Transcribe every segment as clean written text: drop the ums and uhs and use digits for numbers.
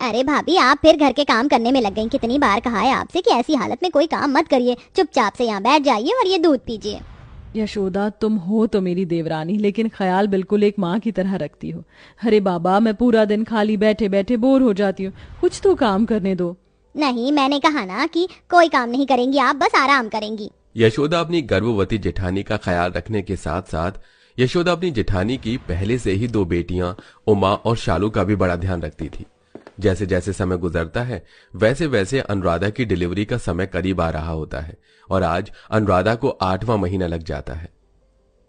अरे भाभी, आप फिर घर के काम करने में लग गई। कितनी बार कहा है आपसे कि ऐसी हालत में कोई काम मत करिए, चुपचाप से यहाँ बैठ जाइए और ये दूध पीजिए। यशोदा, तुम हो तो मेरी देवरानी, लेकिन ख्याल बिल्कुल एक माँ की तरह रखती हो। अरे बाबा, मैं पूरा दिन खाली बैठे बैठे बोर हो जाती हूँ, कुछ तो काम करने दो। नहीं, मैंने कहा ना कि कोई काम नहीं करेंगी आप, बस आराम करेंगी। यशोदा अपनी गर्भवती जेठानी का ख्याल रखने के साथ साथ यशोदा अपनी जेठानी की पहले से ही 2 बेटियां उमा और शालू का भी बड़ा ध्यान रखती थी। जैसे जैसे समय गुजरता है वैसे वैसे अनुराधा की डिलीवरी का समय करीब आ रहा होता है और आज अनुराधा को 8वां महीना लग जाता है।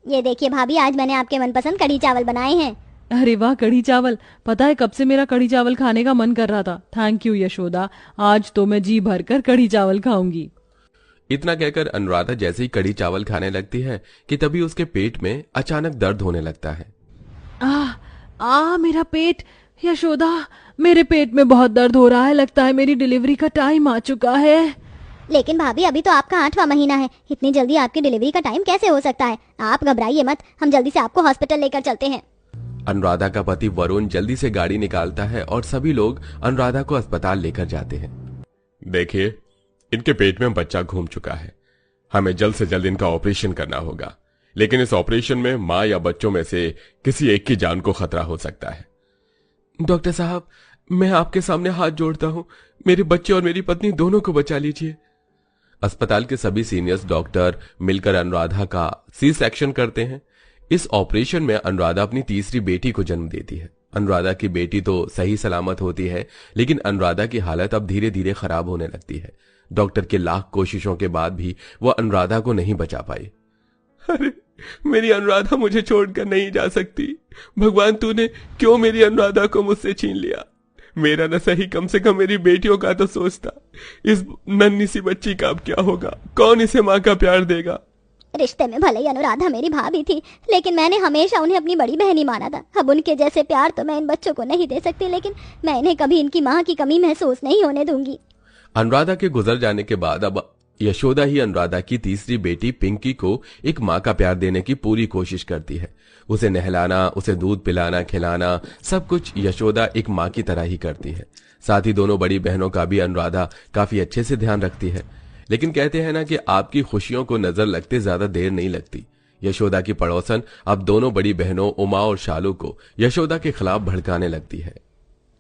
ये देखिए भाभी, आज मैंने आपके मनपसंद कढ़ी चावल बनाए हैं। अरे वाह, कढ़ी चावल! पता है कब से मेरा कढ़ी चावल खाने का मन कर रहा था। थैंक यू यशोदा, आज तो मैं जी भरकर कढ़ी चावल खाऊंगी। इतना कहकर अनुराधा जैसे ही कढ़ी चावल खाने लगती है कि तभी उसके पेट में अचानक दर्द होने लगता है। मेरा पेट! यशोदा, मेरे पेट में बहुत दर्द हो रहा है, लगता है मेरी डिलीवरी का टाइम आ चुका है। लेकिन भाभी, अभी तो आपका 8वां महीना है, इतनी जल्दी आपकी डिलीवरी का टाइम कैसे हो सकता है? आप घबराइए मत, हम जल्दी से आपको हॉस्पिटल लेकर चलते हैं। अनुराधा का पति वरुण जल्दी से गाड़ी निकालता है और सभी लोग अनुराधा को अस्पताल लेकर जाते हैं। देखिए, इनके पेट में बच्चा घूम चुका है, हमें जल्द से जल्द इनका ऑपरेशन करना होगा, लेकिन इस ऑपरेशन में माँ या बच्चों में से किसी एक की जान को खतरा हो सकता है। डॉक्टर साहब, मैं आपके सामने हाथ जोड़ता हूँ, मेरे बच्चे और मेरी पत्नी दोनों को बचा लीजिए। अस्पताल के सभी सीनियर्स डॉक्टर मिलकर अनुराधा का सी सेक्शन करते हैं। इस ऑपरेशन में अनुराधा अपनी तीसरी बेटी को जन्म देती है। अनुराधा की बेटी तो सही सलामत होती है, लेकिन अनुराधा की हालत अब धीरे धीरे खराब होने लगती है। डॉक्टर के लाख कोशिशों के बाद भी वह अनुराधा को नहीं बचा पाई। अरे, मेरी अनुराधा मुझे छोड़कर नहीं जा सकती। भगवान, तूने क्यों मेरी अनुराधा को मुझसे छीन लिया? मेरा न सही, कम से कम मेरी बेटियों का तो सोचता। इस नन्ही सी बच्ची का अब क्या होगा? कौन इसे माँ का प्यार देगा? रिश्ते में भले ही अनुराधा मेरी भाभी थी, लेकिन मैंने हमेशा उन्हें अपनी बड़ी बहन ही माना था। अब उनके जैसे प्यार तो मैं इन बच्चों को नहीं दे सकती, लेकिन मैं इन्हें कभी इनकी माँ की कमी महसूस नहीं होने दूंगी। अनुराधा के गुजर जाने के बाद अब यशोदा ही अनुराधा की तीसरी बेटी पिंकी को एक माँ का प्यार देने की पूरी कोशिश करती है। उसे नहलाना, उसे दूध पिलाना, खिलाना, सब कुछ यशोदा एक माँ की तरह ही करती है। साथ ही दोनों बड़ी बहनों का भी अनुराधा काफी अच्छे से ध्यान रखती है। लेकिन कहते हैं ना कि आपकी खुशियों को नजर लगते ज्यादा देर नहीं लगती। यशोदा की पड़ोसन अब दोनों बड़ी बहनों उमा और शालू को यशोदा के खिलाफ भड़काने लगती है।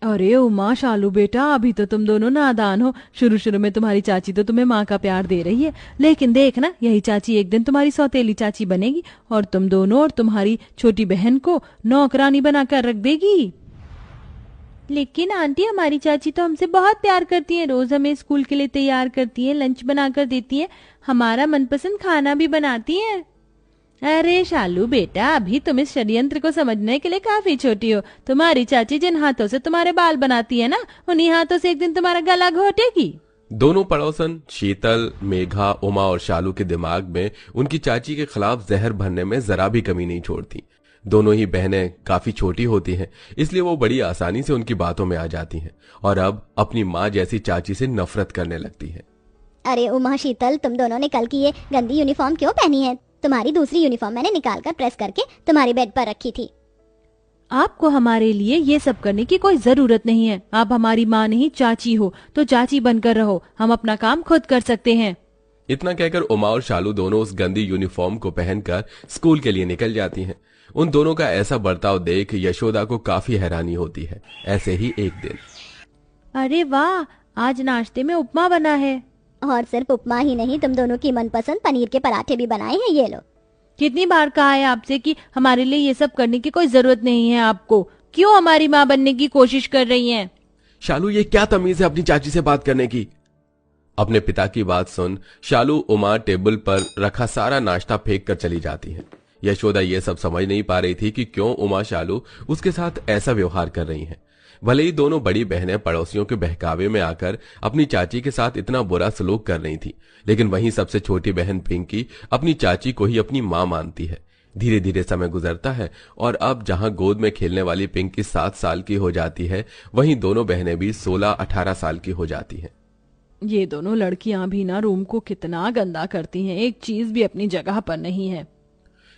अरे उमा, शालू बेटा, अभी तो तुम दोनों नादान हो। शुरू शुरू में तुम्हारी चाची तो तुम्हें माँ का प्यार दे रही है, लेकिन देखना, यही चाची एक दिन तुम्हारी सौतेली चाची बनेगी और तुम दोनों और तुम्हारी छोटी बहन को नौकरानी बनाकर रख देगी। लेकिन आंटी, हमारी चाची तो हमसे बहुत प्यार करती है, रोज हमें स्कूल के लिए तैयार करती है, लंच बनाकर देती है, हमारा मनपसंद खाना भी बनाती है। अरे शालू बेटा, अभी तुम इस षड्यंत्र को समझने के लिए काफी छोटी हो। तुम्हारी चाची जिन हाथों से तुम्हारे बाल बनाती है ना, उन्हीं हाथों से एक दिन तुम्हारा गला घोटेगी। दोनों पड़ोसन शीतल, मेघा, उमा और शालू के दिमाग में उनकी चाची के खिलाफ जहर भरने में जरा भी कमी नहीं छोड़ती। दोनों ही बहनें काफी छोटी होती हैं, इसलिए वो बड़ी आसानी से उनकी बातों में आ जाती हैं और अब अपनी माँ जैसी चाची से नफरत करने लगती हैं। अरे उमा, शीतल, तुम दोनों ने कल की ये गंदी यूनिफॉर्म क्यों पहनी है? तुम्हारी दूसरी यूनिफॉर्म मैंने निकालकर प्रेस करके तुम्हारे बेड पर रखी थी। आपको हमारे लिए ये सब करने की कोई जरूरत नहीं है। आप हमारी माँ नहीं चाची हो, तो चाची बनकर रहो, हम अपना काम खुद कर सकते हैं। इतना कहकर उमा और शालू दोनों उस गंदी यूनिफॉर्म को पहनकर स्कूल के लिए निकल जाती हैं। उन दोनों का ऐसा बर्ताव देख यशोदा को काफी हैरानी होती है। ऐसे ही एक दिन, अरे वाह, आज नाश्ते में उपमा बना है। और सिर्फ उपमा ही नहीं, तुम दोनों की मनपसंद पनीर के पराठे भी बनाए हैं, ये लो। कितनी बार कहा है आपसे कि हमारे लिए ये सब करने की कोई जरूरत नहीं है आपको, क्यों हमारी माँ बनने की कोशिश कर रही हैं? शालू, ये क्या तमीज है अपनी चाची से बात करने की? अपने पिता की बात सुन शालू उमा टेबल पर रखा सारा नाश्ता फेंक कर चली जाती है। यशोदा ये सब समझ नहीं पा रही थी कि क्यों उमा शालू उसके साथ ऐसा व्यवहार कर रही हैं। भले ही दोनों बड़ी बहनें पड़ोसियों के बहकावे में आकर अपनी चाची के साथ इतना बुरा सलूक कर रही थी, लेकिन वहीं सबसे छोटी बहन पिंकी अपनी चाची को ही अपनी मां मानती है। धीरे धीरे समय गुजरता है और अब जहां गोद में खेलने वाली पिंकी 7 साल की हो जाती है, वहीं दोनों बहनें भी 16-18 साल की हो जाती हैं। ये दोनों लड़कियां भी ना रूम को कितना गंदा करती हैं, एक चीज भी अपनी जगह पर नहीं है।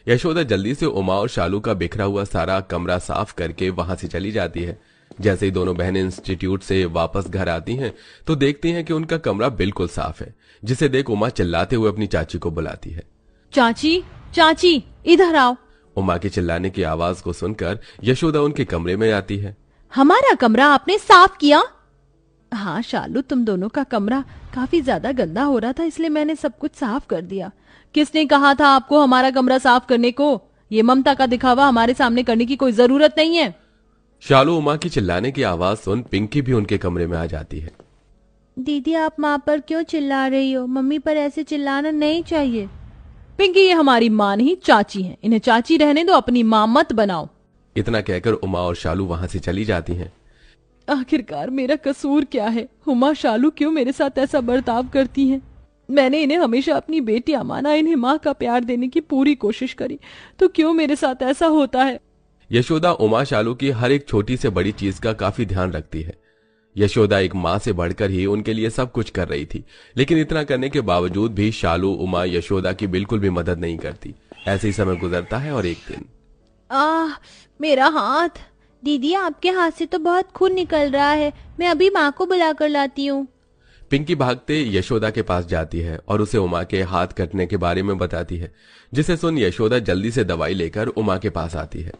यशोदा जल्दी से उमा और शालू का बिखरा हुआ सारा कमरा साफ करके वहां से चली जाती है। जैसे ही दोनों बहनें इंस्टीट्यूट से वापस घर आती हैं तो देखती हैं कि उनका कमरा बिल्कुल साफ है, जिसे देख उमा चिल्लाते हुए अपनी चाची को बुलाती है। चाची, चाची, इधर आओ। उमा के चिल्लाने की आवाज को सुनकर यशोदा उनके कमरे में आती है। हमारा कमरा आपने साफ किया? हाँ शालू, तुम दोनों का कमरा काफी ज्यादा गंदा हो रहा था, इसलिए मैंने सब कुछ साफ कर दिया। किसने कहा था आपको हमारा कमरा साफ करने को? ये ममता का दिखावा हमारे सामने करने की कोई जरूरत नहीं है। शालू उमा की चिल्लाने की आवाज सुन पिंकी भी उनके कमरे में आ जाती है। दीदी, आप माँ पर क्यों चिल्ला रही हो? मम्मी पर ऐसे चिल्लाना नहीं चाहिए। पिंकी, ये हमारी माँ नहीं चाची है, इन्हें चाची रहने दो, अपनी माँ मत बनाओ। इतना कहकर उमा और शालू वहां से चली जाती हैं। आखिरकार मेरा कसूर क्या है? उमा, शालू क्यों मेरे साथ ऐसा बर्ताव करती हैं? मैंने इन्हें हमेशा अपनी बेटियां माना, इन्हें माँ का प्यार देने की पूरी कोशिश करी, तो क्यों मेरे साथ ऐसा होता है? यशोदा उमा शालू की हर एक छोटी से बड़ी चीज का काफी ध्यान रखती है। यशोदा एक माँ से बढ़कर ही उनके लिए सब कुछ कर रही थी, लेकिन इतना करने के बावजूद भी शालू उमा यशोदा की बिल्कुल भी मदद नहीं करती। ऐसे ही समय गुजरता है और एक दिन मेरा हाथ। दीदी, आपके हाथ से तो बहुत खून निकल रहा है, मैं अभी माँ को बुला कर लाती हूँ। पिंकी भागते यशोदा के पास जाती है और उसे उमा के हाथ कटने के बारे में बताती है, जिसे सुन यशोदा जल्दी से दवाई लेकर उमा के पास आती है।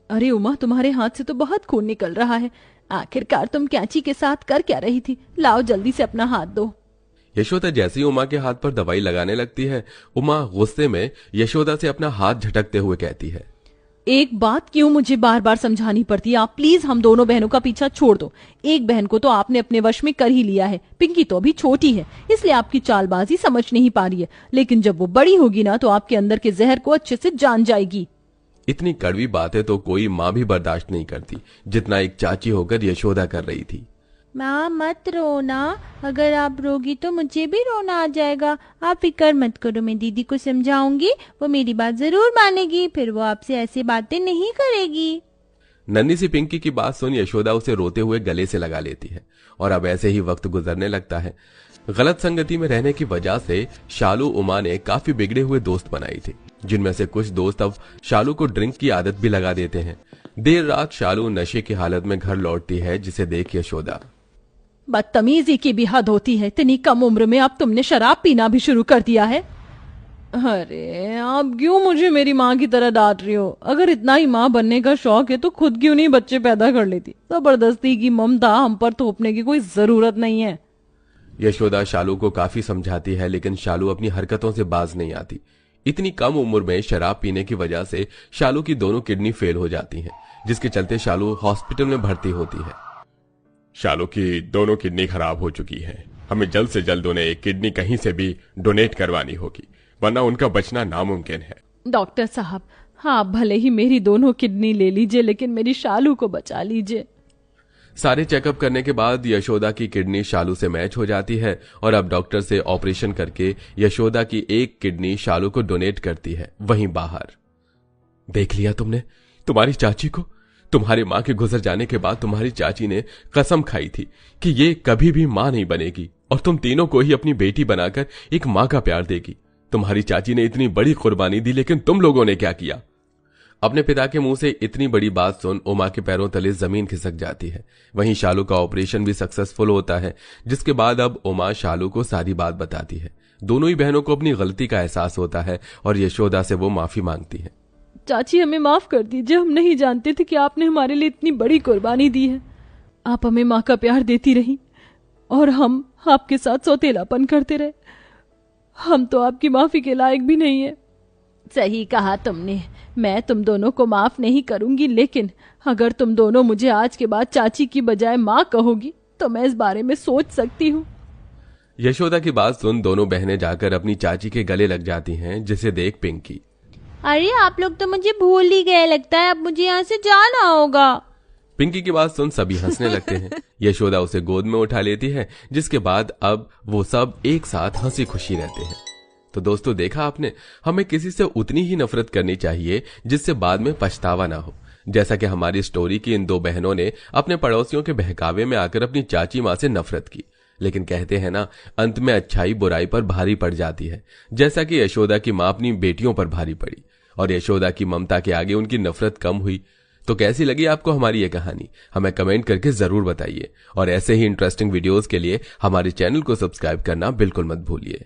अरे उमा, तुम्हारे हाथ से तो बहुत खून निकल रहा है। आखिरकार तुम कैंची के साथ कर क्या रही थी? लाओ जल्दी से अपना हाथ दो। यशोदा जैसे ही उमा के हाथ पर दवाई लगाने लगती है, उमा गुस्से में यशोदा से अपना हाथ झटकते हुए कहती है, एक बात क्यों मुझे बार बार समझानी पड़ती है? आप प्लीज हम दोनों बहनों का पीछा छोड़ दो। एक बहन को तो आपने अपने वश में कर ही लिया है, पिंकी तो अभी छोटी है, इसलिए आपकी चालबाजी समझ नहीं पा रही है, लेकिन जब वो बड़ी होगी ना तो आपके अंदर के जहर को अच्छे से जान जाएगी। इतनी कड़वी बातें तो कोई माँ भी बर्दाश्त नहीं करती, जितना एक चाची होकर यशोदा कर रही थी। माँ मत रोना, अगर आप रोगी तो मुझे भी रोना आ जाएगा। आप फिक्र मत करो, मैं दीदी को समझाऊंगी, वो मेरी बात जरूर मानेगी, फिर वो आपसे ऐसी बातें नहीं करेगी। नन्ही सी पिंकी की बात सुन यशोदा उसे रोते हुए गले से लगा लेती है और अब ऐसे ही वक्त गुजरने लगता है। गलत संगति में रहने की वजह से शालू उमा ने काफी बिगड़े हुए दोस्त बनाई थी, जिनमें से कुछ दोस्त अब शालू को ड्रिंक की आदत भी लगा देते हैं। देर रात शालू नशे की हालत में घर लौटती है, जिसे देख यशोदा, बदतमीजी की भी हद होती है, इतनी कम उम्र में अब तुमने शराब पीना भी शुरू कर दिया है। अरे आप क्यों मुझे मेरी माँ की तरह डांट रही हो? अगर इतना ही माँ बनने का शौक है तो खुद क्यों नहीं बच्चे पैदा कर लेती? जबरदस्ती की ममता हम पर थोपने की कोई जरूरत नहीं है। यशोदा शालू को काफी समझाती है, लेकिन शालू अपनी हरकतों से बाज नहीं आती। इतनी कम उम्र में शराब पीने की वजह से शालू की दोनों किडनी फेल हो जाती हैं, जिसके चलते शालू हॉस्पिटल में भर्ती होती है। शालू की दोनों किडनी खराब हो चुकी हैं। हमें जल्द से जल्द उन्हें एक किडनी कहीं से भी डोनेट करवानी होगी, वरना उनका बचना नामुमकिन है। डॉक्टर साहब, हाँ भले ही मेरी दोनों किडनी ले लीजिए, लेकिन मेरी शालू को बचा लीजिए। सारे चेकअप करने के बाद यशोदा की किडनी शालू से मैच हो जाती है और अब डॉक्टर से ऑपरेशन करके यशोदा की एक किडनी शालू को डोनेट करती है। वहीं बाहर, देख लिया तुमने तुम्हारी चाची को? तुम्हारी माँ के गुजर जाने के बाद तुम्हारी चाची ने कसम खाई थी कि ये कभी भी माँ नहीं बनेगी और तुम तीनों को ही अपनी बेटी बनाकर एक माँ का प्यार देगी। तुम्हारी चाची ने इतनी बड़ी कुर्बानी दी, लेकिन तुम लोगों ने क्या किया? अपने पिता के मुंह से इतनी बड़ी बात सुन उमा के पैरों तले जमीन खिसक जाती है। वहीं शालू का ऑपरेशन भी सक्सेसफुल होता है, जिसके बाद अब उमा शालू को सारी बात बताती है। दोनों ही बहनों को अपनी गलती का एहसास होता है और यशोदा से वो माफी मांगती है। चाची, हमें माफ कर दीजिए, हम नहीं जानते थे कि आपने हमारे लिए इतनी बड़ी कुर्बानी दी है। आप हमें माँ का प्यार देती रही और हम आपके साथ सौतेलापन करते रहे। हम तो आपकी माफी के लायक भी नहीं है। सही कहा तुमने, मैं तुम दोनों को माफ नहीं करूंगी, लेकिन अगर तुम दोनों मुझे आज के बाद चाची की बजाय माँ कहोगी तो मैं इस बारे में सोच सकती हूँ। यशोदा की बात सुन दोनों बहनें जाकर अपनी चाची के गले लग जाती हैं, जिसे देख पिंकी, अरे आप लोग तो मुझे भूल ही गए, लगता है अब मुझे यहाँ से जाना होगा। पिंकी की बात सुन सभी हंसने लगते हैं। यशोदा उसे गोद में उठा लेती है, जिसके बाद अब वो सब एक साथ हंसी खुशी रहते हैं। तो दोस्तों, देखा आपने, हमें किसी से उतनी ही नफरत करनी चाहिए जिससे बाद में पछतावा ना हो। जैसा कि हमारी स्टोरी की इन दो बहनों ने अपने पड़ोसियों के बहकावे में आकर अपनी चाची माँ से नफरत की, लेकिन कहते हैं ना, अंत में अच्छाई बुराई पर भारी पड़ जाती है। जैसा कि यशोदा की माँ अपनी बेटियों पर भारी पड़ी और यशोदा की ममता के आगे उनकी नफरत कम हुई, तो कैसी लगी आपको हमारी ये कहानी, हमें कमेंट करके जरूर बताइए और ऐसे ही इंटरेस्टिंग वीडियोस के लिए हमारे चैनल को सब्सक्राइब करना बिल्कुल मत भूलिए।